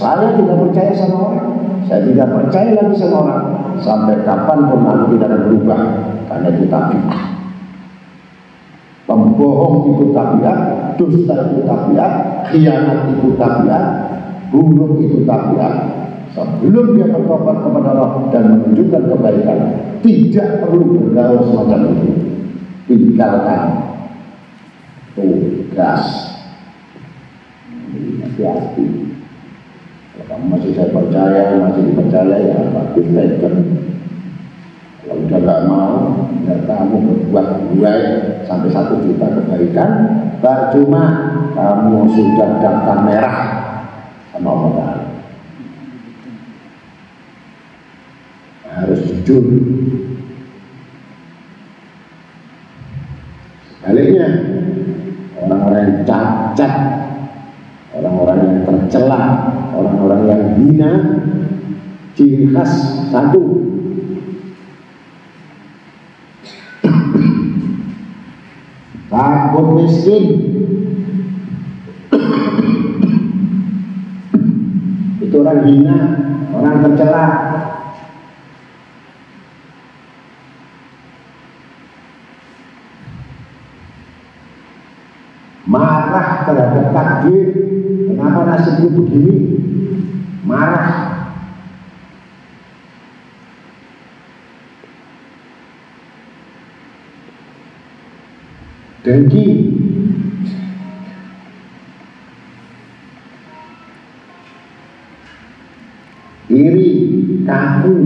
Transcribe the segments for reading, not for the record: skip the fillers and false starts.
Saya tidak percaya sama orang, saya tidak percaya lagi sama orang sampai kapanpun aku tidak akan berubah, karena itu tabiat. Pembohong itu tabiat, dusta itu tabiat, khianat itu tabiat, buruk itu tabiat. Sebelum dia bertobat kepada Allah dan menunjukkan kebaikan, tidak perlu bergaul semacam itu. Tinggalkan tugas. Hati-hati. Kalau kamu masih saya percaya, masih dipercaya, ya bagus baikkan. Kalau udah gak mau, ya kamu berbuat baik sampai 1 juta kebaikan, percuma kamu sudah daftar merah sama Allah. Harus jujur. Sebaliknya, orang-orang yang cacat, orang-orang yang tercela, orang-orang yang hina, ciri khas 1, takut miskin. Itu orang hina, orang tercela. Marah terhadap takdir. Kenapa nasibku begini? Marah. Dengki. Iri, kaku,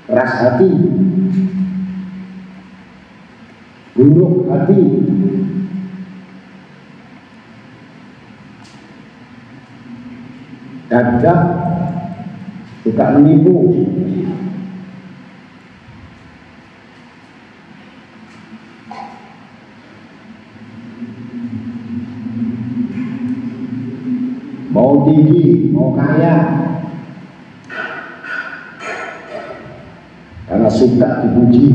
keras hati, buruk hati, gagap, suka menipu, mau tinggi, mau kaya, karena suka dipuji.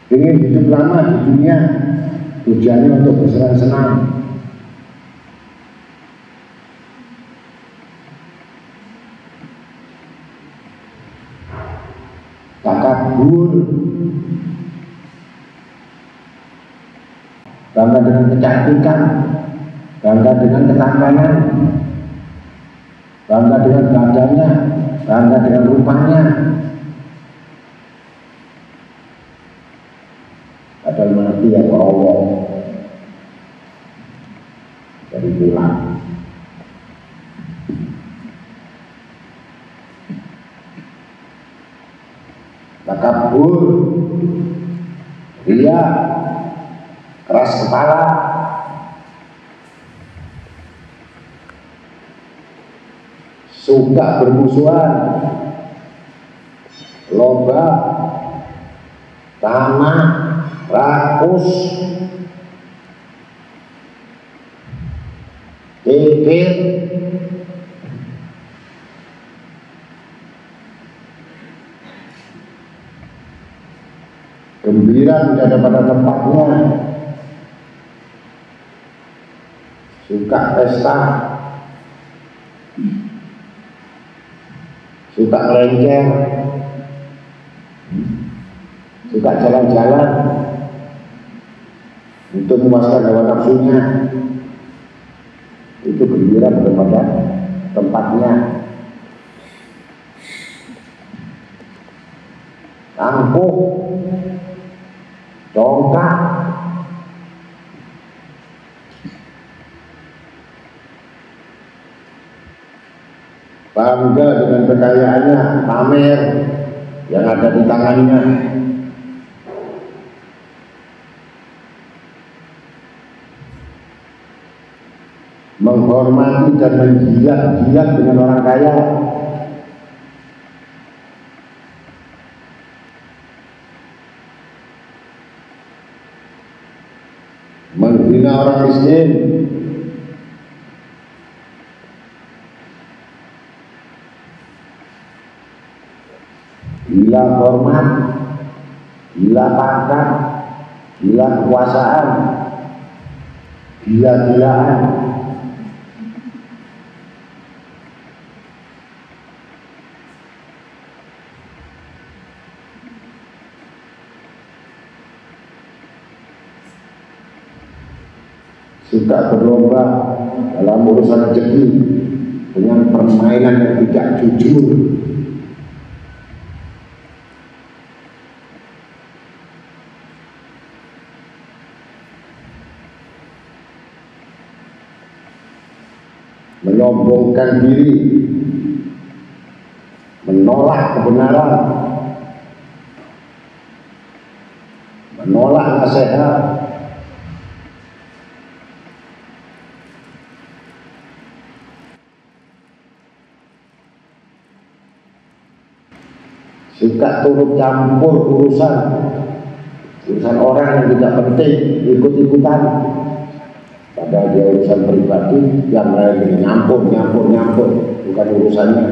Ingin hidup lama di dunia, tujuannya untuk bersenang-senang. Takabur, bangga dengan kecantikan, bangga dengan ketampanan, bangga dengan badannya, bangga dengan rupanya. Padahal mengerti ya Allah dari pulang. takabur, ria, keras kepala, suka bermusuhan, lomba, tamak, rakus, kikir, gembira tidak ada pada tempatnya, suka pesta, suka ngelenceng, suka jalan-jalan untuk memuaskan hawa nafsunya, itu gembira pada tempatnya. Angkuh, congkak, bangga dengan kekayaannya, pamer yang ada di tangannya, menghormati dan menjilat-jilat dengan orang kaya, menghina orang miskin, gila hormat, gila pangkat, gila kekuasaan, gila-gilaan. Suka berlomba dalam urusan rezeki dengan permainan yang tidak jujur, menyombongkan diri, menolak kebenaran, menolak nasihat, suka turut campur urusan orang yang tidak penting, ikut-ikutan, padahal dia urusan pribadi, yang lain nyampur, bukan urusannya.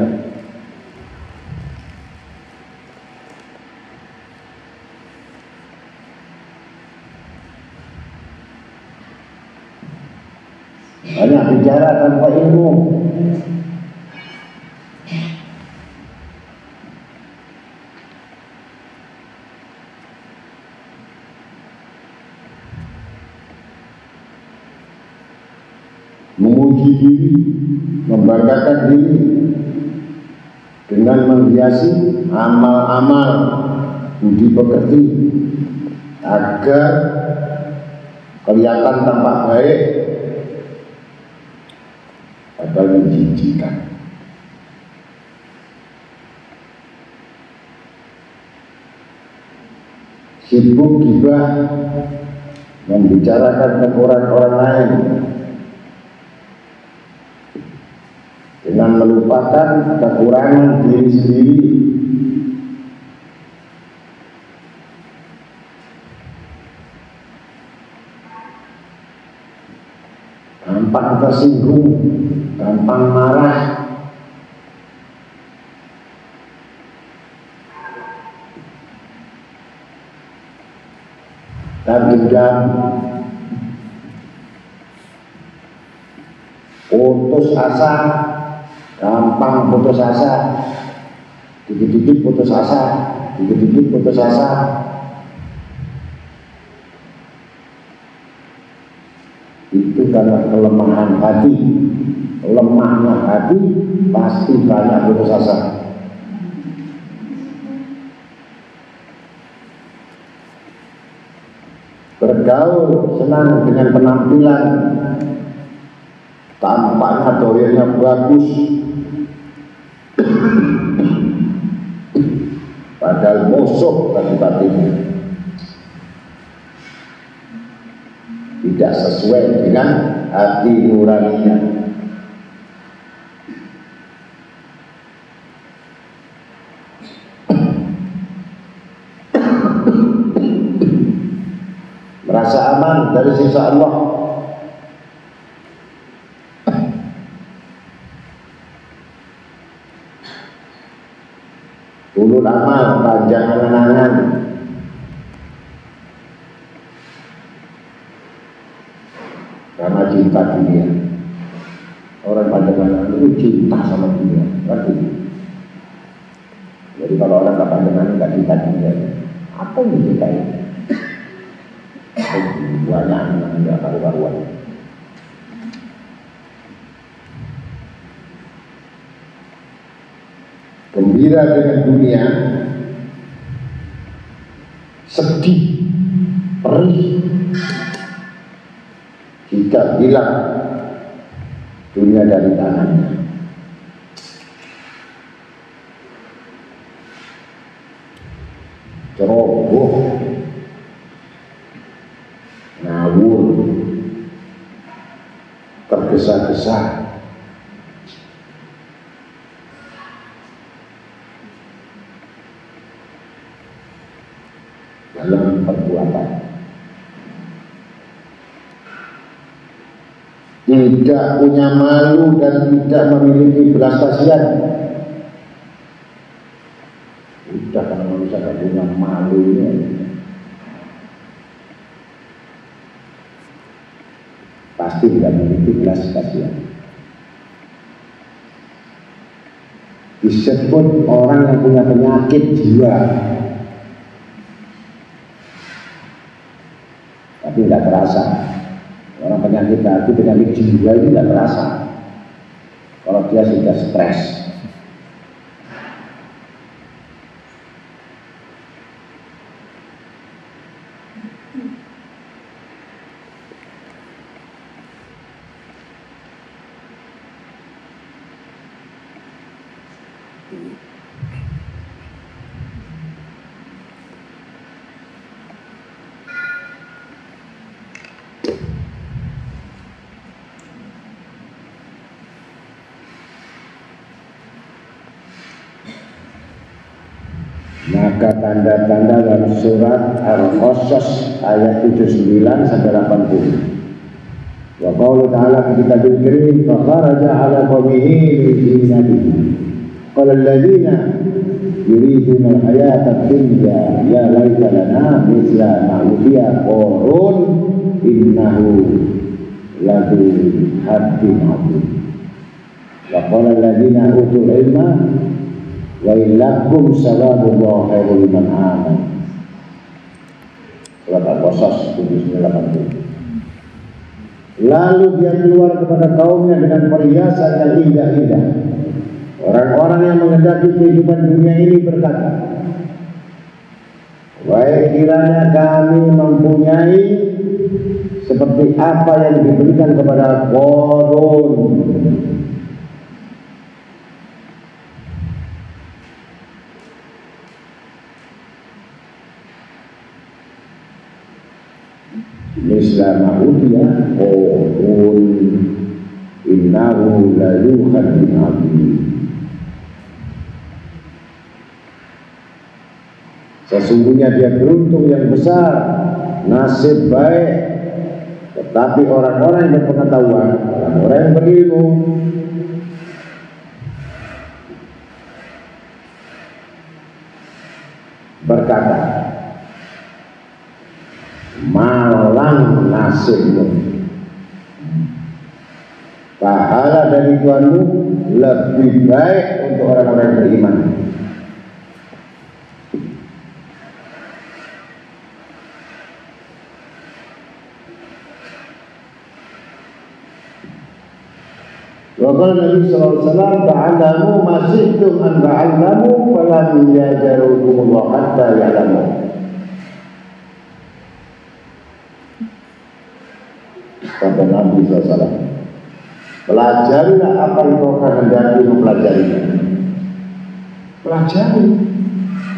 Banyak bicara tanpa ilmu, memuji diri, membanggakan diri dengan menghiasi amal-amal budi pekerti agar kelihatan tampak baik, padahal menjijikan. Sibuk gibah, membicarakan kekurangan orang lain dengan melupakan kekurangan diri sendiri. Gampang tersinggung, gampang marah, dan dendam, putus asa, gampang putus asa, dikit-dikit putus asa, dikit-dikit putus asa. Itu karena kelemahan hati. Lemahnya hati pasti banyak putus asa. Bergaul senang dengan penampilan, tampaknya doyernya bagus, padahal musuh bagi batinnya, tidak sesuai dengan hati nuraninya. Merasa aman dari siksa Allah. Ulul amal, panjang angan-angan, karena cinta dunia. Orang panjang angan itu cinta sama dunia, ngerti? Jadi kalau orang tak panjang angan nggak cinta dunia, apa yang dicintai? Banyak angan nggak karu-karuan. Gembira dengan dunia, sedih, perih jika hilang dunia dari tangannya. Ceroboh, ngawur, tergesa-gesa, dalam perbuatan, tidak punya malu dan tidak memiliki belas kasihan. Udah, kalau manusia tidak punya malu ya, pasti tidak memiliki belas kasihan. Disebut orang yang punya penyakit jiwa, tapi tidak terasa. Orang penyakit hati, penyakit jiwa itu tidak terasa kalau dia sudah stres. Maka tanda-tanda dalam surat Al-Qasas ayat 79 sampai 80. Wa qawlu ta'ala fi kitabil karim fa kharaja 'ala qaumihi min dinihi. Qala alladziina yuriduna al-hayata ad-dunya ya laita lana mithla ma utiya qarun innahu ladu haddin 'adzim. Wa qala alladziina utul ilma wa ilakum sawabullah khairul liman aman. Surat Al-Qasas 79-80. Lalu dia keluar kepada kaumnya dengan perhiasan yang indah-indah. Orang-orang yang mengendaki kehidupan dunia ini berkata, wahai kiranya kami mempunyai seperti apa yang diberikan kepada Qarun. Mislama utia Qarun innahu lalu hadim abdi. Sesungguhnya dia beruntung yang besar, nasib baik. Tetapi orang-orang yang berpengetahuan, orang-orang yang berilmu, berkata, malang nasibmu, pahala dari Tuhanmu lebih baik untuk orang-orang yang beriman. Wa qala Nabi sallallahu alaihi wasallam ta'alamu ma syi'tum an ta'alamu falam yajarukumullah hatta ya'lamu. Kata Nabi SAW, pelajarilah apa yang kau kehendaki mempelajarinya. Pelajari.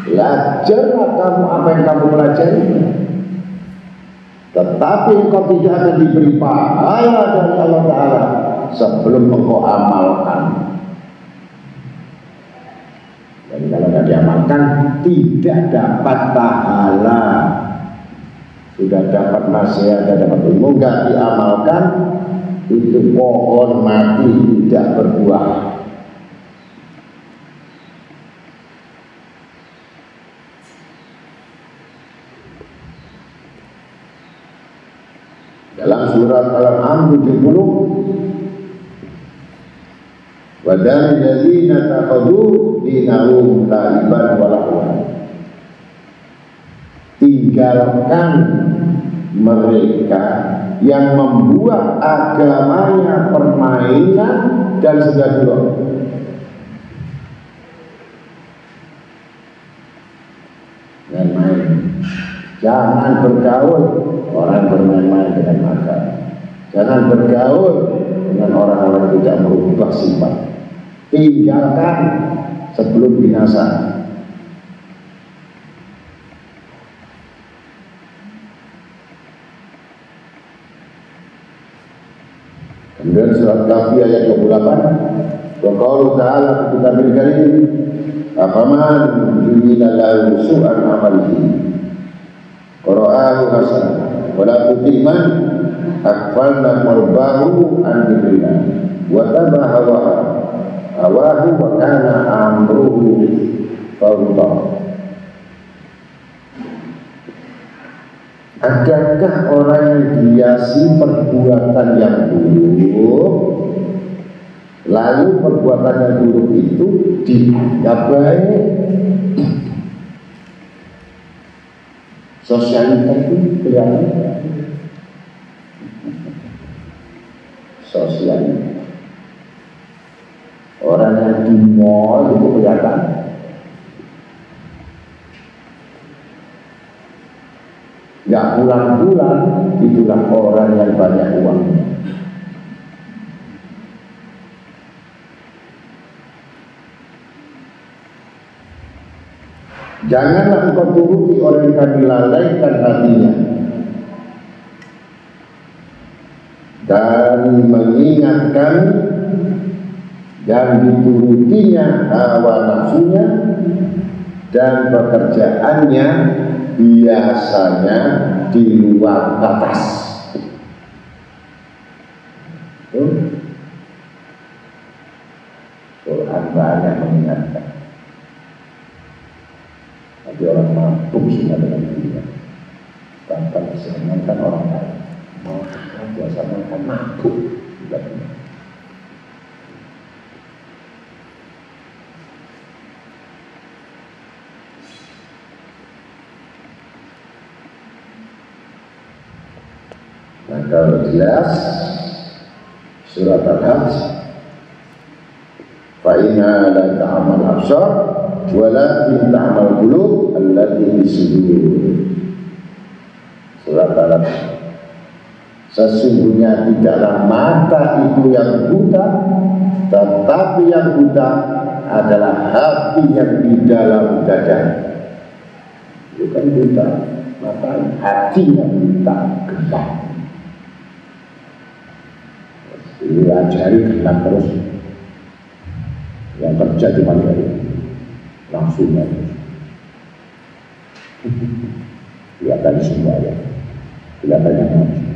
belajarlah kamu apa yang kamu pelajari, tetapi engkau tidak akan diberi pahala dari Allah Ta'ala sebelum engkau amalkan. Jadi kalau tidak diamalkan tidak dapat pahala. Sudah dapat nasihat, sudah dapat ilmu, nggak diamalkan, itu pohon mati tidak berbuah. Dalam surat Al-An'am 70, wa dzalil ladzina takhadhu dinahum la'iban wa lahwan. Tinggalkan mereka yang membuat agamanya permainan dan sedekah. Main-main. Jangan bergaul orang bermain-main dengan agama. Jangan bergaul dengan orang-orang yang tidak merubah sifat. Tinggalkan sebelum binasa. Kemudian surat Kahfi ayat 28, wa qaulu ta'ala fi kitabil karim, afaman yuridu lahu su'an amalihi qara'ahu hasan wa la tutiman akfalna qalbahu an dzikrillah wa tabaha hawahu wa kana amruhu fawda. Adakah orang yang dihiasi perbuatan yang buruk, lalu perbuatan yang buruk itu dianggap baik? Sosialita itu kelihatan. Sosialita. Orang yang di mall itu kelihatan. Nggak bulan-bulan, itulah orang yang banyak uang. Janganlah engkau turuti orang yang kami lalaikan hatinya dari mengingatkan dan diturutinya hawa nafsunya dan pekerjaannya biasanya di luar batas. Quran banyak mengingatkan. Tapi orang mampu sudah dengan dunia. Bahkan disenangkan orang lain. Mau biasa makan mampu. Nah, kalau jelas surat Al-Hajj, fa inna la ta'mal absar walakin ta'mal qulub allati fi sudur. Surat Al-Hajj, sesungguhnya tidaklah mata itu yang buta, tetapi yang buta adalah hati yang di dalam dada. Bukan buta mata, hati yang buta gelap. Diajari gelap terus, yang kerja cuma dari langsung terus. Kelihatan semua ya, kelihatannya langsung.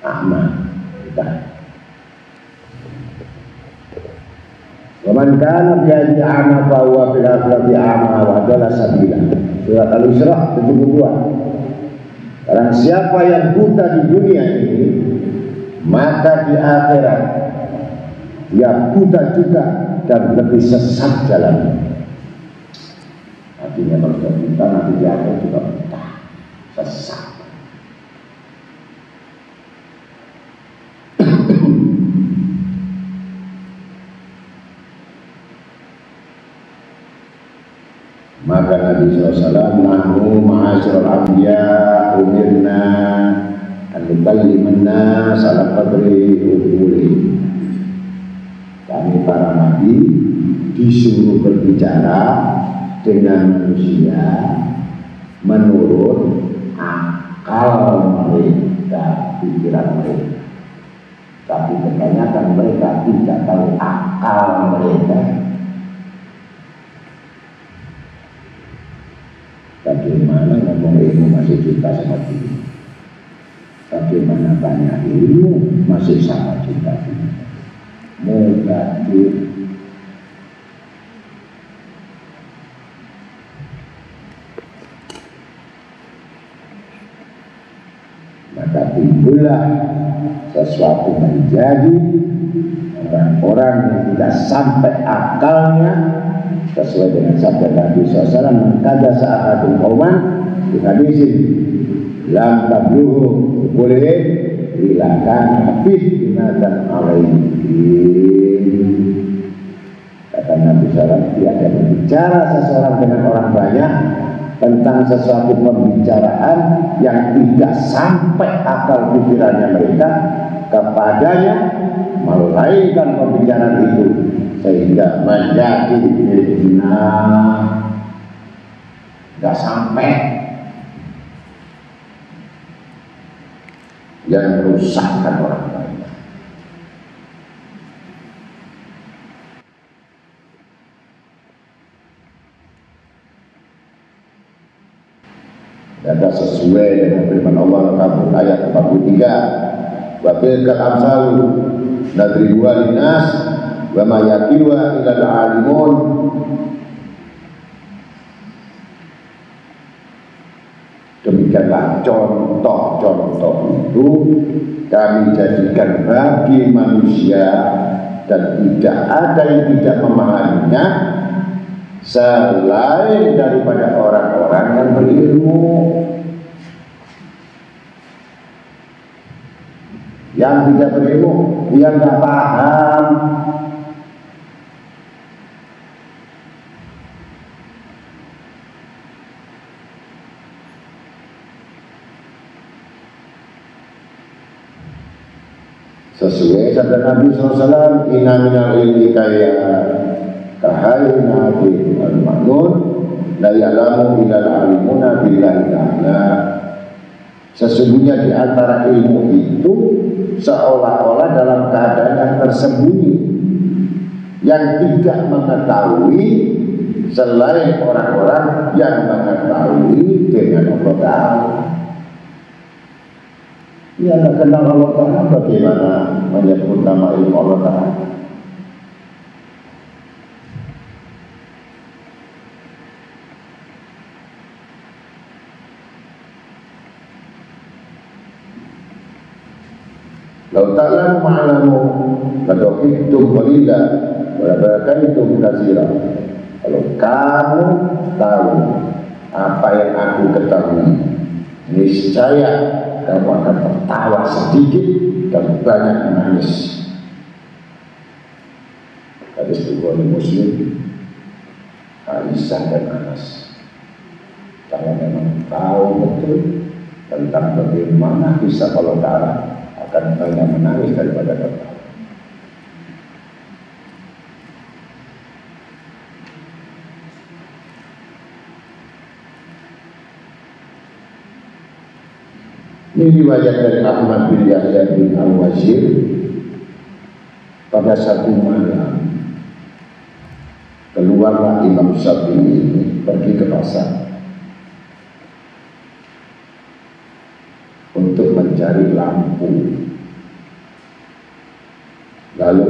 Aman, kita. Waman kana fi hadhihi a'ma fa huwa fil akhirati a'ma wa adalla sabila. Surat Al-Isra 72. Barang siapa yang buta di dunia ini, maka di akhirat dia buta juga dan lebih sesat jalannya. Artinya kalau sudah buta, nanti di akhirat juga buta, sesat. Maka Nabi SAW, nahnu ma'asyiral anbiya umirna an nukalliman nas ala qadri uquli. Kami para nabi disuruh berbicara dengan manusia menurut akal mereka, pikiran mereka. Tapi kebanyakan mereka tidak tahu akal mereka. Bagaimana ngomong ilmu masih cinta sama diri? Bagaimana banyak ilmu masih sama cinta diri? Negatif. Maka timbullah sesuatu menjadi orang-orang yang tidak sampai akalnya, sesuai dengan sabda Nabi SAW, "Mengkada sa'atul qauman di hadisin lam tabluhu boleh ilakan fitnatan alaihi." Kata Nabi SAW, dia akan berbicara seseorang dengan orang banyak tentang sesuatu pembicaraan yang tidak sampai akal pikirannya mereka kepadanya, melaikan pembicaraan itu sehingga menjadi fitnah, tidak sampai, yang merusakkan orang lain. Ada sesuai dengan firman Allah Al-Kabur ayat 43, wa tilkal amsalu nadribuha linnas wa ma yaqiluha illa al-alimun. Demikianlah contoh-contoh itu kami jadikan bagi manusia, dan tidak ada yang tidak memahaminya selain daripada orang-orang yang berilmu. Yang tidak berilmu, dia nggak paham. Sesuai sabda Nabi SAW, inna minal ilmi kaya kahaynatin al-ma'nun la ya'lamu illa al-alimuna billahi ta'ala. Sesungguhnya di antara ilmu itu seolah-olah dalam keadaan yang tersembunyi, yang tidak mengetahui selain orang-orang yang mengetahui dengan Allah Ta'ala. Ya, tidak kenal Allah Ta'ala, bagaimana menyebut nama ilmu Allah Ta'ala? Lau ta'lamu ma'lamu ladhaqtum qalila wa labakaitum katsira. Kalau kamu tahu apa yang aku ketahui, niscaya kamu akan tertawa sedikit dan banyak menangis. Hadis Bukhari Muslim, Aisyah dan Anas. Kalau memang tahu betul tentang bagaimana kisah Allah Ta'ala, akan banyak menangis daripada tertawa. Ini riwayat dari Ahmad bin Yahya bin Al-Wazir. Pada satu malam keluarlah Imam Syafi'i ini pergi ke pasar untuk mencari lampu. Lalu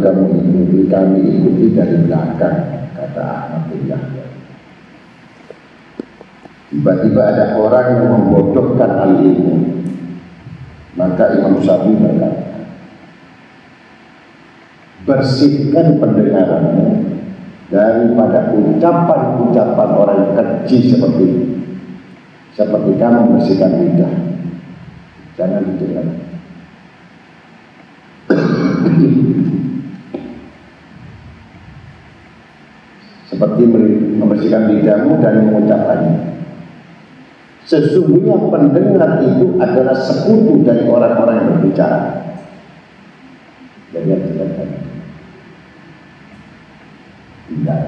kami ikuti dari belakang, kata Ahmad bin Yahya. Tiba-tiba ada orang yang membodohkan al-ilmu. Maka Imam Syafi'i berkata, bersihkan pendengaranmu daripada ucapan-ucapan orang yang keji seperti kamu membersihkan lidah. Jangan didengar. Seperti membersihkan lidahmu dan mengucapkannya. Sesungguhnya pendengar itu adalah sekutu dari orang-orang yang berbicara. Jadi Tidak.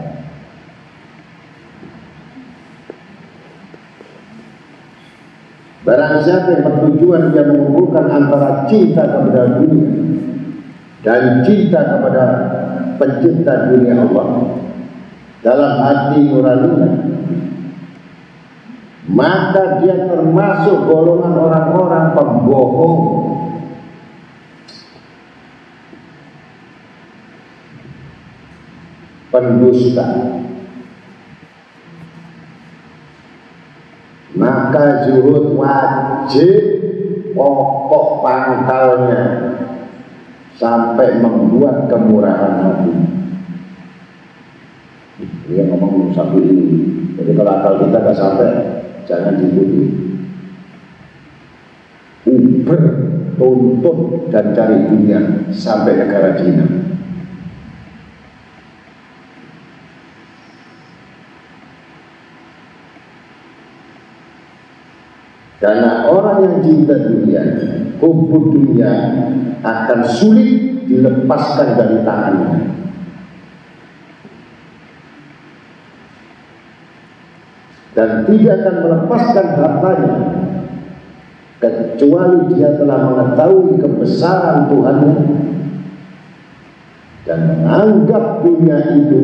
Barang siapa yang bertujuan dia mengumpulkan antara cinta kepada dunia dan cinta kepada pencipta dunia Allah dalam hati nuraninya, maka dia termasuk golongan orang-orang pembohong, pendusta. Maka zuhud wajib pokok pangkalnya sampai membuat kemurahan hati. Dia ngomong sampai ini. Jadi kalau akal kita nggak sampai, jangan diikuti. Uber, tuntut dan cari dunia sampai negara Cina. Karena orang yang cinta dunia, kumpul dunia akan sulit dilepaskan dari tangannya. Dan tidak akan melepaskan hartanya kecuali dia telah mengetahui kebesaran Tuhannya dan menganggap dunia itu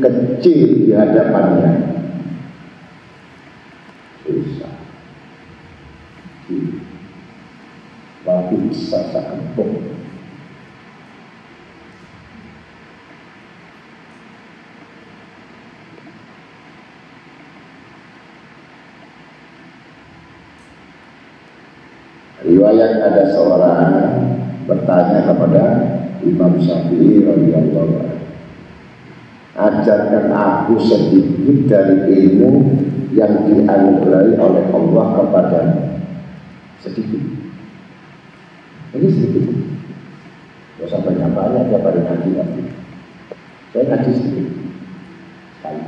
kecil di hadapannya. Susah. Tapi bisa sakempung. Riwayat ada seorang bertanya kepada Imam Syafi'i radhiyallahu anhu, ajarkan aku sedikit dari ilmu yang dianugerahi oleh Allah kepada sedikit. Ini sedikit. Gak usah banyak-banyak, tiap hari ngaji. Saya ngaji sedikit sekali.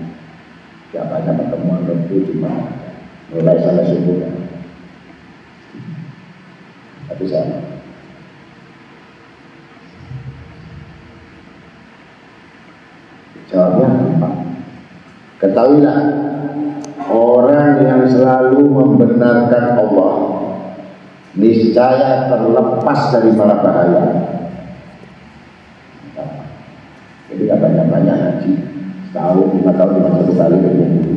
Tiap banyak pertemuan itu cuma mulai sampai subuh. Tapi saya jawabnya apa? Ketahuilah, orang yang selalu membenarkan Allah niscaya terlepas dari mara bahaya. Jadi gak banyak-banyak ngaji, setahun, 5 tahun, 51 kali berkumpul.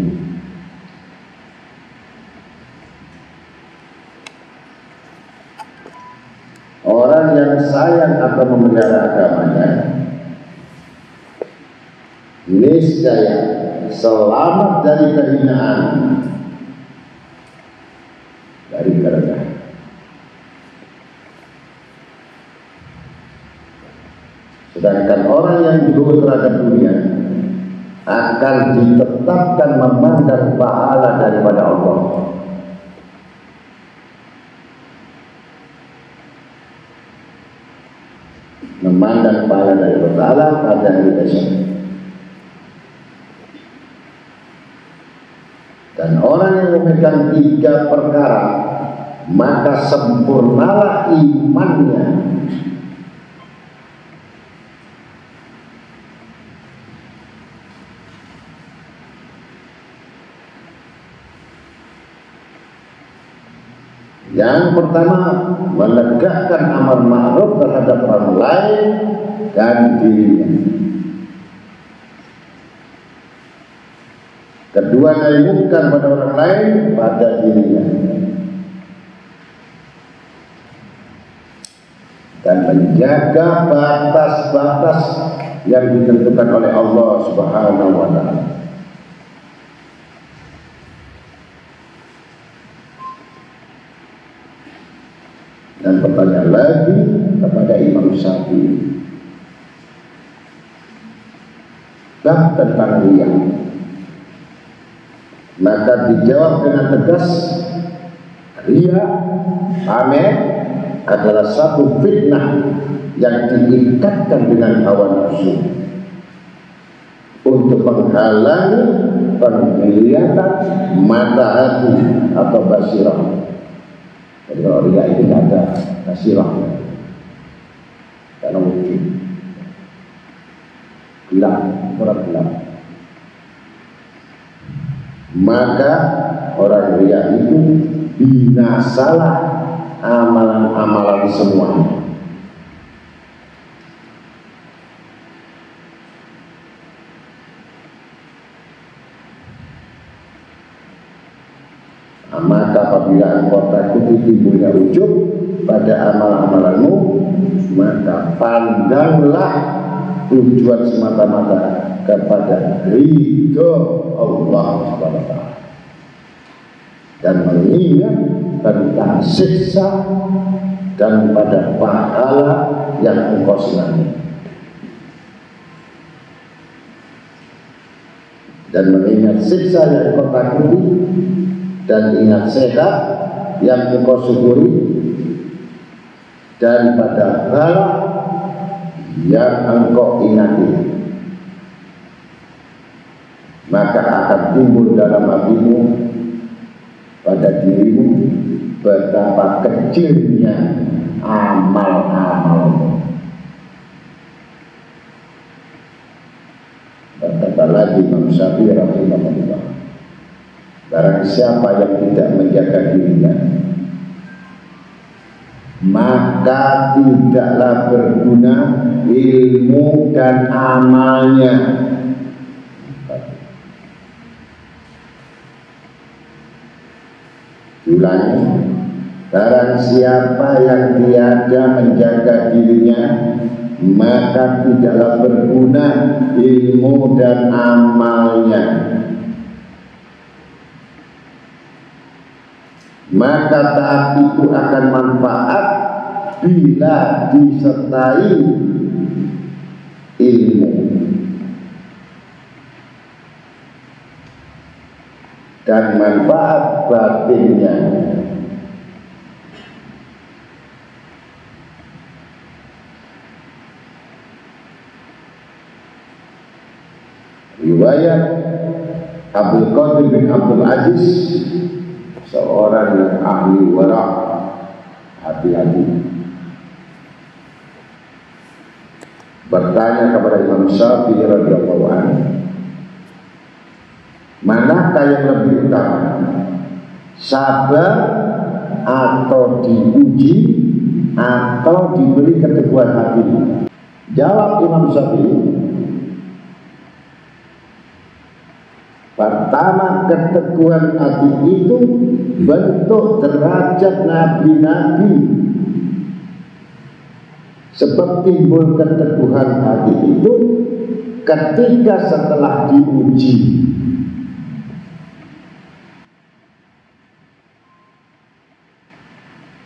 Orang yang sayang atau memelihara agamanya niscaya selamat dari kehinaan, dari kerendahan. Sedangkan orang yang zuhud terhadap dunia akan ditetapkan memandang pahala daripada Allah. Memandang pahala dari Allah pada hari esok. Dan orang yang memegang 3 perkara, maka sempurnalah imannya. Yang pertama, menegakkan amar ma'ruf terhadap orang lain dan dirinya. Kedua, nahi munkar pada orang lain, pada dirinya. Dan menjaga batas-batas yang ditentukan oleh Allah Subhanahu wa ta'ala. Dan pertanyaan lagi kepada Imam Syafi'i, bab tentang riya. Maka dijawab dengan tegas, riya, pamer adalah satu fitnah yang diikatkan dengan hawa nafsu untuk menghalangi penglihatan mata hati atau basirah. Jadi kalau riya itu tidak ada basirah, karena wujud gelap, orang gelap. maka orang riya itu binasalah amalan-amalan semuanya. Maka apabila engkau takuti timbulnya ujub pada amal-amalanmu, maka pandanglah tujuan semata-mata kepada ridho Allah SWT dan mengingat tentang siksa dan pada pahala yang engkau senangi, dan mengingat siksa yang engkau takuti dan ingat sehat yang engkau syukuri dan pada pahala yang engkau ingati, maka akan timbul dalam hatimu, pada dirimu, betapa kecilnya amal-amalmu. Berkata lagi Imam Syafi'i rahimahullah, barang siapa yang tidak menjaga dirinya, maka tidaklah berguna ilmu dan amalnya. Ulangi, barang siapa yang tiada menjaga dirinya, maka tidaklah berguna ilmu dan amalnya. Maka taat itu akan manfaat bila disertai ilmu dan manfaat batinnya. Riwayat Abdul Qadir bin Abdul Aziz, seorang yang ahli wara, hati-hati, bertanya kepada Imam Syafi'i radhiyallahu anhu, manakah yang lebih utama, sabar atau diuji atau diberi keteguhan hati? Jawab Imam Syafi'i, pertama, keteguhan hati itu bentuk derajat nabi-nabi. Sebab timbul keteguhan hati itu ketika setelah diuji.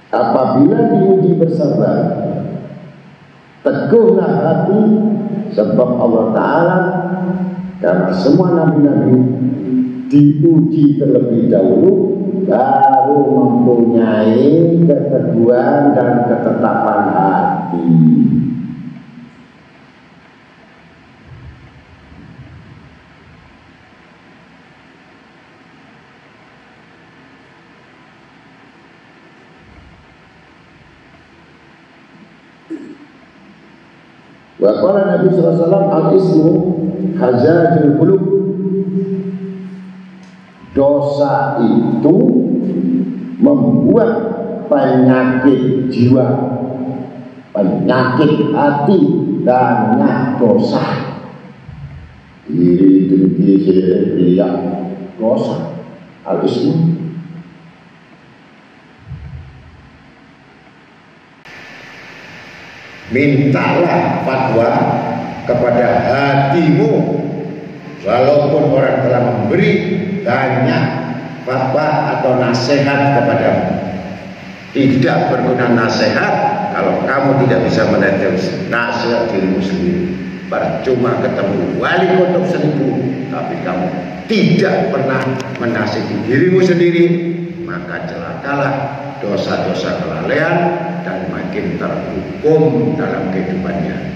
Apabila diuji bersabar, teguhlah hati, sebab Allah Ta'ala, karena semua nabi-nabi diuji terlebih dahulu, baru mempunyai keteguhan dan ketetapan hati. Wa qala Nabi sallallahu alaihi wasallam, al-ismu hazajul qulub. Dosa itu membuat penyakit jiwa, penyakit hati, banyak dosa. Iri, dengki, sirik, riya, dosa. Al-ismu. Mintalah fatwa kepada hatimu, walaupun orang telah memberi banyak fatwa atau nasihat kepadamu. Tidak berguna nasihat kalau kamu tidak bisa menetes nasihat dirimu sendiri. Percuma ketemu wali kutub 1000 tapi kamu tidak pernah menasihati dirimu sendiri, maka celakalah dosa-dosa kelalaian dan makin terhukum dalam kehidupannya.